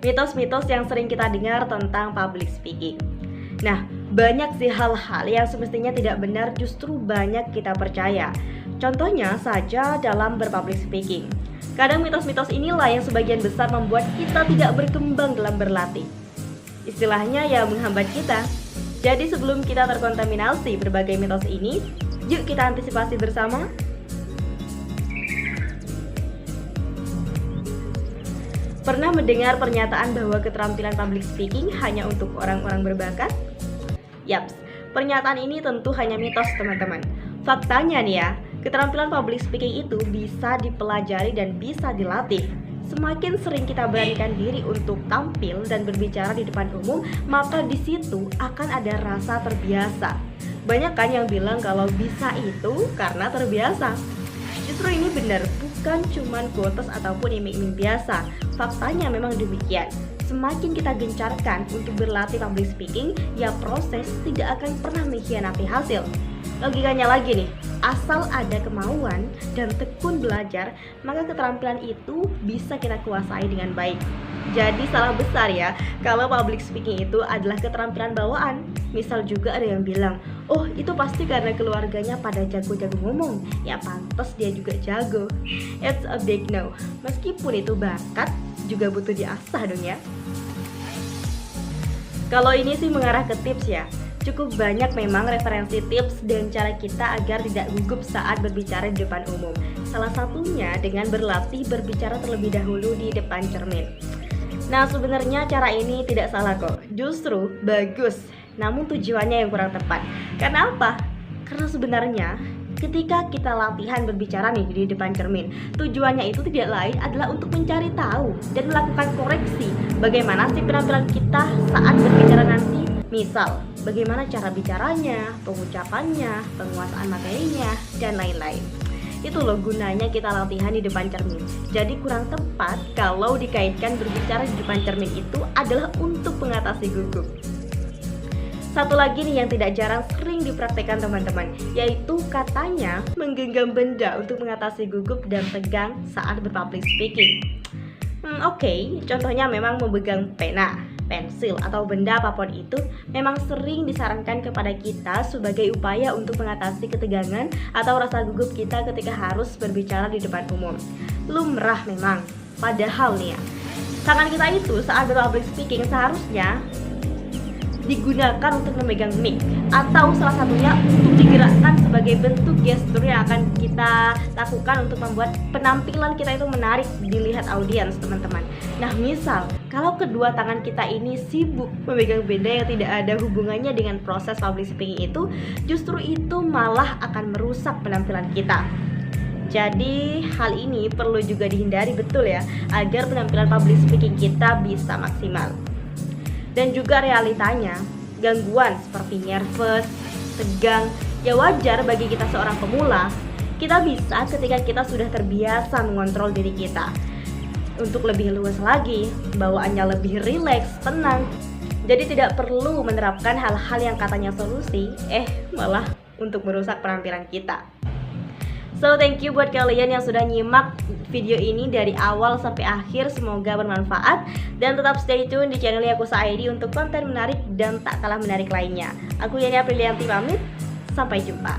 mitos-mitos yang sering kita dengar tentang public speaking. Nah, banyak sih hal-hal yang semestinya tidak benar justru banyak kita percaya. Contohnya saja dalam berpublic speaking. Kadang mitos-mitos inilah yang sebagian besar membuat kita tidak berkembang dalam berlatih. Istilahnya ya menghambat kita. Jadi sebelum kita terkontaminasi berbagai mitos ini, yuk kita antisipasi bersama. Pernah mendengar pernyataan bahwa keterampilan public speaking hanya untuk orang-orang berbakat? Yaps, pernyataan ini tentu hanya mitos teman-teman. Faktanya nih ya, keterampilan public speaking itu bisa dipelajari dan bisa dilatih. Semakin sering kita beranikan diri untuk tampil dan berbicara di depan umum, maka di situ akan ada rasa terbiasa. Banyak kan yang bilang kalau bisa itu karena terbiasa. Justru ini benar, bukan cuman quotes ataupun iming-iming biasa. Faktanya memang demikian. Semakin kita gencarkan untuk berlatih public speaking, ya proses tidak akan pernah mengkhianati hasil. Logikanya lagi nih, asal ada kemauan dan tekun belajar, maka keterampilan itu bisa kita kuasai dengan baik. Jadi salah besar ya kalau public speaking itu adalah keterampilan bawaan. Misal juga ada yang bilang, oh itu pasti karena keluarganya pada jago-jago ngomong, ya pantas dia juga jago. It's a big no. Meskipun itu bakat, juga butuh diasah dong ya. Kalau ini sih mengarah ke tips ya. Cukup banyak memang referensi tips dan cara kita agar tidak gugup saat berbicara di depan umum. Salah satunya dengan berlatih berbicara terlebih dahulu di depan cermin. Nah sebenarnya cara ini tidak salah kok, justru bagus. Namun tujuannya yang kurang tepat. Karena apa? Karena sebenarnya ketika kita latihan berbicara nih di depan cermin, tujuannya itu tidak lain adalah untuk mencari tahu dan melakukan koreksi bagaimana sih penampilan kita saat berbicara nanti. Misal, bagaimana cara bicaranya, pengucapannya, penguasaan materinya, dan lain-lain. Itu loh gunanya kita latihan di depan cermin. Jadi kurang tepat kalau dikaitkan berbicara di depan cermin itu adalah untuk mengatasi gugup. Satu lagi nih yang tidak jarang sering dipraktekkan teman-teman, yaitu katanya menggenggam benda untuk mengatasi gugup dan tegang saat berpublic speaking. Oke, contohnya memang memegang pena, pensil, atau benda apapun itu memang sering disarankan kepada kita sebagai upaya untuk mengatasi ketegangan atau rasa gugup kita ketika harus berbicara di depan umum. Lumrah memang, padahal nih ya, tangan kita itu saat berpublic speaking seharusnya digunakan untuk memegang mic atau salah satunya untuk digerakkan sebagai bentuk gestur yang akan kita lakukan untuk membuat penampilan kita itu menarik dilihat audiens teman-teman. Nah misal kalau kedua tangan kita ini sibuk memegang benda yang tidak ada hubungannya dengan proses public speaking itu, justru itu malah akan merusak penampilan kita. Jadi hal ini perlu juga dihindari betul ya, agar penampilan public speaking kita bisa maksimal. Dan juga realitanya, gangguan seperti nervous, tegang, ya wajar bagi kita seorang pemula. Kita bisa ketika kita sudah terbiasa mengontrol diri kita. Untuk lebih luas lagi, bawaannya lebih rileks, tenang. Jadi tidak perlu menerapkan hal-hal yang katanya solusi, malah untuk merusak penampilan kita. So thank you buat kalian yang sudah nyimak video ini dari awal sampai akhir, semoga bermanfaat. Dan tetap stay tune di channel Yakuza ID untuk konten menarik dan tak kalah menarik lainnya. Aku Yani Aprilianti pamit, sampai jumpa.